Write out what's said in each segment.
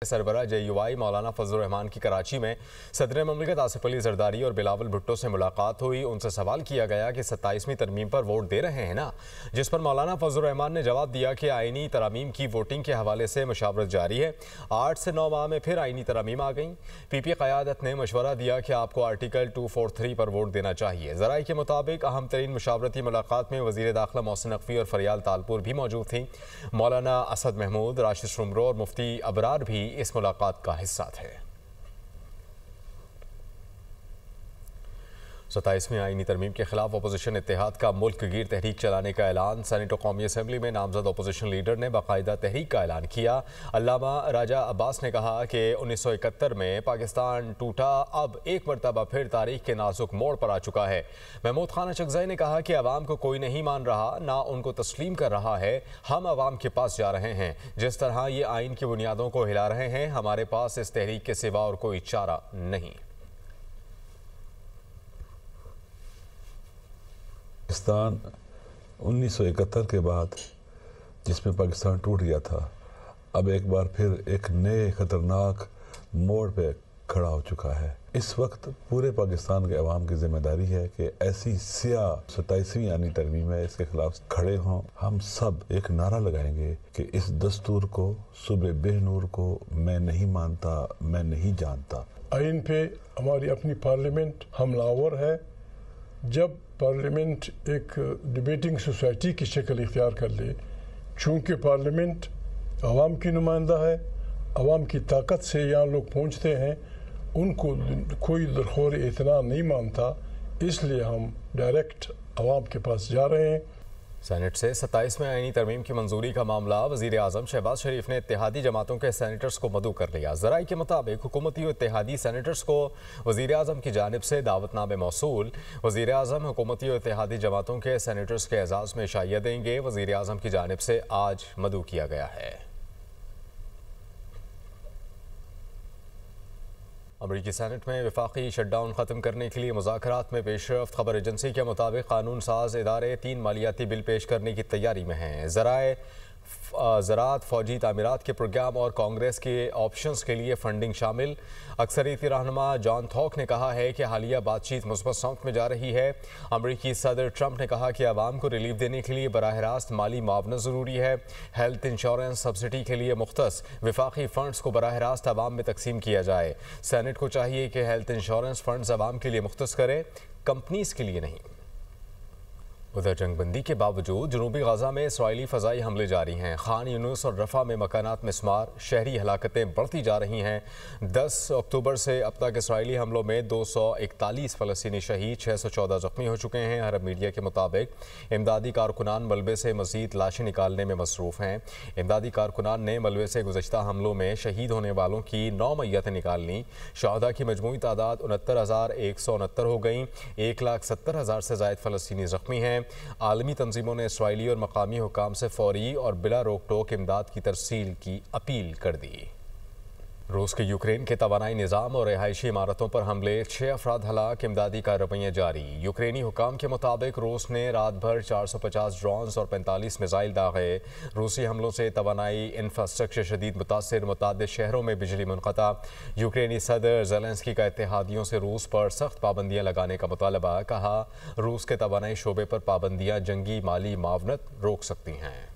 सरबराह JUI मौलाना फजल रहमान की कराची में सदर ममलिकत आसिफ अली जरदारी और बिलावल भुट्टो से मुलाकात हुई। उनसे सवाल किया गया कि 27वीं तरमीम पर वोट दे रहे हैं ना, जिस पर मौलाना फजल रहमान ने जवाब दिया कि आईनी तरामीम की वोटिंग के हवाले से मशावरत जारी है। 8 से 9 माह में फिर आईनी तरामीम आ गई। PP क़यादत ने मशवरा दिया कि आपको आर्टिकल 243 पर वोट देना चाहिए। ज़राए के मुताबिक अहम तरीन मुशावरती मुलाकात में वज़ीर दाखिला मोहसिन नकवी और फरियाल तालपुर भी मौजूद थी। मौलाना असद महमूद, राशिद शुमरो और मुफ्ती अबरार भी इस मुलाकात का हिस्सा थे। 27वीं आईनी तरमीम के खिलाफ अपोजिशन इत्तेहाद का मुल्क गिर तहरीक चलाने का ऐलान। सेनेट और कौमी असम्बली में नामजद अपोजिशन लीडर ने बाकायदा तहरीक का ऐलान किया। अल्लामा राजा अब्बास ने कहा कि 1971 में पाकिस्तान टूटा, अब एक मरतबा फिर तारीख के नाजुक मोड़ पर आ चुका है। महमूद खान अचकज़ई ने कहा कि अवाम को कोई नहीं मान रहा, ना उनको तस्लीम कर रहा है। हम अवाम के पास जा रहे हैं। जिस तरह ये आइन की बुनियादों को हिला रहे हैं, हमारे पास इस तहरीक के सिवा और कोई चारा नहीं। पाकिस्तान 1971 के बाद जिसमें पाकिस्तान टूट गया था, अब एक बार फिर एक नए खतरनाक मोड़ पे खड़ा हो चुका है। इस वक्त पूरे पाकिस्तान के अवाम की जिम्मेदारी है कि ऐसी सियाह 27वीं आईनी तरमीम है, इसके खिलाफ खड़े हों। हम सब एक नारा लगाएंगे कि इस दस्तूर को, सुबह बेनूर को मैं नहीं मानता, मैं नहीं जानता। आइन पे हमारी अपनी पार्लियामेंट हमलावर है। जब पार्लियामेंट एक डिबेटिंग सोसाइटी की शक्ल इख्तियार कर ले, चूँकि पार्लियामेंट अवाम की नुमाइंदा है, अवाम की ताकत से यहाँ लोग पहुँचते हैं, उनको कोई दरखोर इतना नहीं मानता, इसलिए हम डायरेक्ट अवाम के पास जा रहे हैं। सेनेट से 27वें आईनी तरमीम की मंजूरी का मामला वज़ीर आज़म शहबाज शरीफ ने इत्तेहादी जमातों के सेनेटर्स को मदऊ कर लिया। ज़राए के मुताबिक हुकूमती और इत्तेहादी सेनेटर्स को वज़ीर आज़म की जानिब से दावतनामे मौसूल। वज़ीर आज़म हुकूमती और इत्तेहादी जमातों के सेनेटर्स के एजाज़ में शाइया देंगे। वज़ीर आज़म की जानिब से आज मदऊ किया गया है। अमरीकी सेनेट में वफाकी शटडाउन ख़त्म करने के लिए मुज़ाकरात में पेशरफ्त। खबर एजेंसी के मुताबिक कानून साज इदारे 3 मालियाती बिल पेश करने की तैयारी में हैं। ज़राअत, फौजी तामीरात के प्रोग्राम और कांग्रेस के ऑप्शंस के लिए फंडिंग शामिल। अक्सरियती रहनुमा जॉन थॉक ने कहा है कि हालिया बातचीत मुस्बत सौंत में जा रही है। अमरीकी सदर ट्रंप ने कहा कि आवाम को रिलीफ देने के लिए बराह रास्त माली मुआवना ज़रूरी है। हेल्थ इंश्योरेंस सब्सिडी के लिए मुख्तस वफाकी फ़ंड्स को बराह रास्त आवाम में तकसीम किया जाए। सेनेट को चाहिए कि हेल्थ इंश्योरेंस फ़ंड्स आवाम के लिए मुख्तस करे, कंपनीज के लिए नहीं। उधर जंगबंदी के बावजूद जनूबी गाजा में इसराइली फ़ज़ाई हमले जारी हैं। खान यूनुस और रफ़ा में मकानात मिस्मार, शहरी हलाकतें बढ़ती जा रही हैं। 10 अक्टूबर से अब तक इसराइली हमलों में 241 फ़लस्तीनी शहीद, 614 ज़ख्मी हो चुके हैं। अरब मीडिया के मुताबिक इमदादी कारकुनान मलबे से मज़ीद लाशें निकालने में मसरूफ़ हैं। इमदादी कारकुनान ने मलबे से गुज़श्ता हमलों में शहीद होने वालों की 9 मैयतें निकाल लीं। शहदा की मजमूई तादाद 69,169 हो गई। 1,70,000 से ज़ायद फ़लस्तीनी ज़ख्मी हैं। आलमी तंजीमों ने इसराइली और मकामी हुकाम से फौरी और बिला रोक टोक इमदाद की तरसील की अपील कर दी। रूस के यूक्रेन के तवानाई निज़ाम और रिहायशी इमारतों पर हमले, 6 अफराद हलाक, इमदादी कार्रवाइयाँ जारी। यूक्रेनी हुकाम के मुताबिक रूस ने रात भर 450 ड्रोन्स और 45 मिसाइल दागे। रूसी हमलों से तवानाई इंफ्रास्ट्रक्चर शदीद मुतासर, मुतादिद शहरों में बिजली मुनक़ता। यूक्रेनी सदर ज़ेलेंस्की का इत्तेहादियों से रूस पर सख्त पाबंदियाँ लगाने का मुतालबा। कहा, रूस के तवानाई शोबे पर पाबंदियाँ जंगी माली मावनत रोक सकती हैं।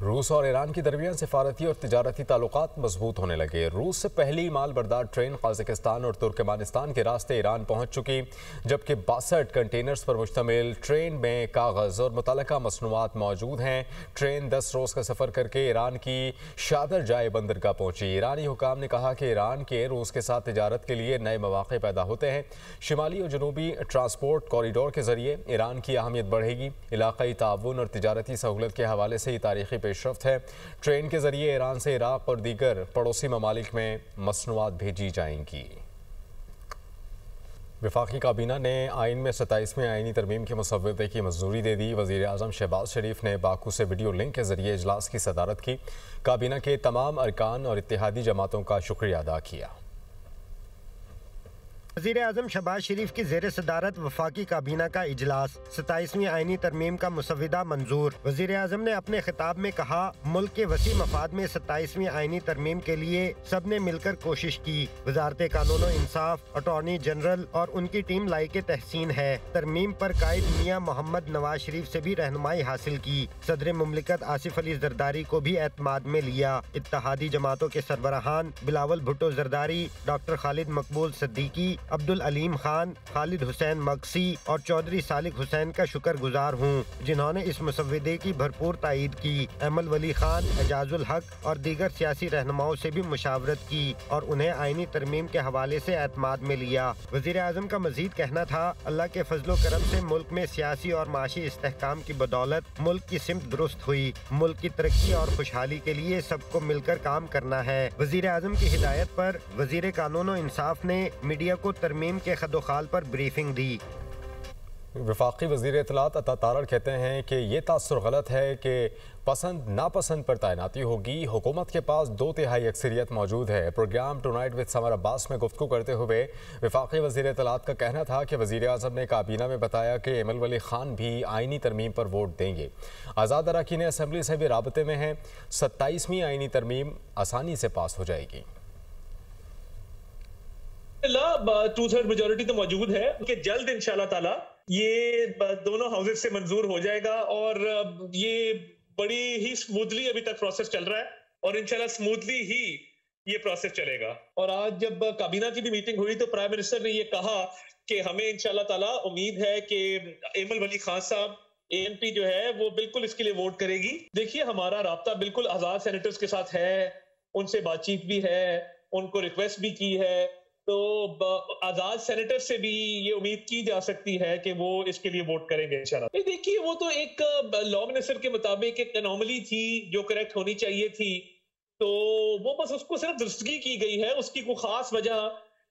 रूस और ईरान के दरमियान सिफारती और तिजारती ताल्लुकात मजबूत होने लगे। रूस से पहली माल बरदार ट्रेन कज़ाकिस्तान और तुर्कमेनिस्तान के रास्ते ईरान पहुंच चुकी, जबकि 62 कंटेनर्स पर मुश्तमिल ट्रेन में कागज़ और मुतल्लका मसनूआत मौजूद हैं। ट्रेन 10 रोज़ का सफ़र करके ईरान की शादर जाए बंदरगाह पहुंची। ईरानी हुकाम ने कहा कि ईरान के रूस के साथ तिजारत के लिए नए मौक़े पैदा होते हैं। शिमाली और जनूबी ट्रांसपोर्ट कॉरिडोर के ज़रिए ईरान की अहमियत बढ़ेगी। इलाक़ाई ताउन और तिजारती सहूलत के हवाले से ये तारीख़ी पेशरफ्त है। ट्रेन के जरिए ईरान से इराक और दीगर पड़ोसी ममालिक में मसनूआत भेजी जाएंगी। वफाकी काबीना ने आइन में 27वीं आईनी तरमीम के मसवदे की मंजूरी दे दी। वज़ीर आज़म शहबाज शरीफ ने बाकू से वीडियो लिंक के जरिए इजलास की सदारत की। काबीना के तमाम अरकान और इत्तेहादी जमातों का शुक्रिया अदा किया। वज़ीर आज़म शहबाज शरीफ की ज़ेर सदारत वफाकी काबीना का इजलास, 27वीं आईनी तरमीम का मुसविदा मंजूर। वज़ीर आज़म ने अपने खिताब में कहा, मुल्क के वसी मफाद में 27वीं आईनी तरमीम के लिए सब ने मिलकर कोशिश की। वजारत कानून और इंसाफ, अटॉर्नी जनरल और उनकी टीम लायके तहसीन है। तरमीम पर कायद मियाँ मोहम्मद नवाज शरीफ से भी रहनुमाई हासिल की। सदर मुमलिकत आसिफ अली जरदारी को भी एतमाद में लिया। इत्तेहादी जमातों के सरबराहान बिलावल भुट्टो जरदारी, डॉक्टर खालिद मकबूल सिद्दीकी, अब्दुल अलीम खान, खालिद हुसैन मगसी और चौधरी सालिक हुसैन का शुक्रगुजार हूँ, जिन्होंने इस मुसविदे की भरपूर तायीद की। अमल वली खान, एजाजुल हक और दीगर सियासी रहनुमाओं से भी मुशावरत की और उन्हें आईनी तरमीम के हवाले से एतमाद में लिया। वज़ीर आज़म का मजीद कहना था, अल्लाह के फजलो करम से मुल्क में सियासी और माशी इस्तेहकाम की बदौलत मुल्क की सिमत दुरुस्त हुई। मुल्क की तरक्की और खुशहाली के लिए सबको मिलकर काम करना है। वज़ीर आज़म की हिदायत पर वज़ीर कानून और इंसाफ ने मीडिया को तरमीम के खदोखाल पर ब्रीफिंग दी। वफाकी वज़ीर इत्तलात अता तारड़ कहते हैं कि ये तासुर गलत है कि पसंद नापसंद पर तैनाती होगी। हुकूमत के पास 2/3 अक्सरियत मौजूद है। Program tonight with Samar Abbas में गुफ्तगू करते हुए वफाकी वज़ीर इत्तलात का कहना था कि वज़ीर आज़म ने काबीना में बताया कि अमल वली खान भी आईनी तरमीम पर वोट देंगे। आज़ाद अरकान असम्बली से भी राबते में हैं। 27वीं आईनी तरमीम आसानी से पास हो जाएगी। 2/3 मेजोरिटी तो मौजूद है कि जल्द इंशाल्लाह ताला ये दोनों हाउसेस से मंजूर हो जाएगा और ये बड़ी ही स्मूथली अभी तक प्रोसेस चल रहा है और इंशाल्लाह स्मूथली ही ये प्रोसेस चलेगा। और आज जब काबीना की भी मीटिंग हुई तो प्राइम मिनिस्टर ने ये कहा कि हमें इंशाल्लाह ताला उम्मीद है कि अमल वली खान साहब ANP जो है वो बिल्कुल इसके लिए वोट करेगी। देखिए, हमारा राब्ता बिल्कुल आजाद सेनेटर्स के साथ है, उनसे बातचीत भी है, उनको रिक्वेस्ट भी की है, तो आजाद सेनेटर से भी ये उम्मीद की जा सकती है कि वो इसके लिए वोट करेंगे इंशाल्लाह। देखिए, वो तो एक लॉ मिनिस्टर के मुताबिक एक एनोमली थी जो करेक्ट होनी चाहिए थी, तो वो बस उसको सिर्फ दुरुस्तगी की गई है, उसकी कोई खास वजह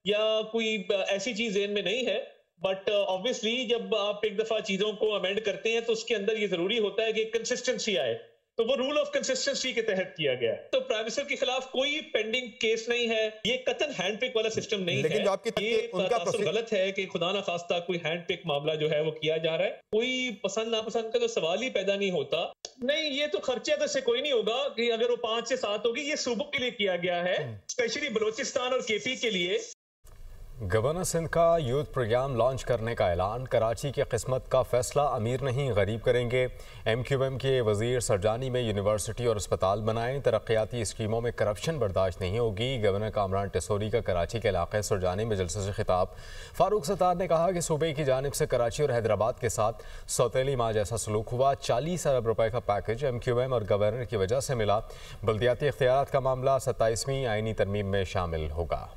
या कोई ऐसी चीज ज़हन में नहीं है। बट ऑब्वियसली जब आप एक दफा चीजों को अमेंड करते हैं तो उसके अंदर ये जरूरी होता है कि कंसिस्टेंसी आए, तो वो रूल ऑफ कंसिस्टेंसी के तहत किया गया है। तो प्राइम मिनिस्टर के खिलाफ कोई पेंडिंग केस नहीं है, ये कतन हैंड पिक वाला सिस्टम नहीं लेकिन है। जो आपकी ये तासुर गलत है कि खुदा ना खास्ता कोई हैंड पिक मामला जो है वो किया जा रहा है। कोई पसंद नापसंद का तो सवाल ही पैदा नहीं होता। नहीं, ये तो खर्चे तो से कोई नहीं होगा कि अगर वो 5 से 7 होगी, ये सूबों के लिए किया गया है, स्पेशली बलोचिस्तान और KP के लिए। गवर्नर सिंध का यूथ प्रोग्राम लॉन्च करने का ऐलान। कराची की किस्मत का फैसला अमीर नहीं गरीब करेंगे। MQM के वजीर सरजानी में यूनिवर्सिटी और अस्पताल बनाएं। तरक्याती स्कीमों में करप्शन बर्दाश्त नहीं होगी। गवर्नर कामरान टेसोरी का कराची के इलाके सरजानी में जलसे से खिताब। फारूक सत्तार ने कहा कि सूबे की जानिब से कराची और हैदराबाद के साथ सौतेली माँ जैसा सलूक हुआ। 40 अरब रुपए का पैकेज MQM और गवर्नर की वजह से मिला। बल्दियाती इख्तियारात का मामला 27वीं आईनी तरमीम में शामिल होगा।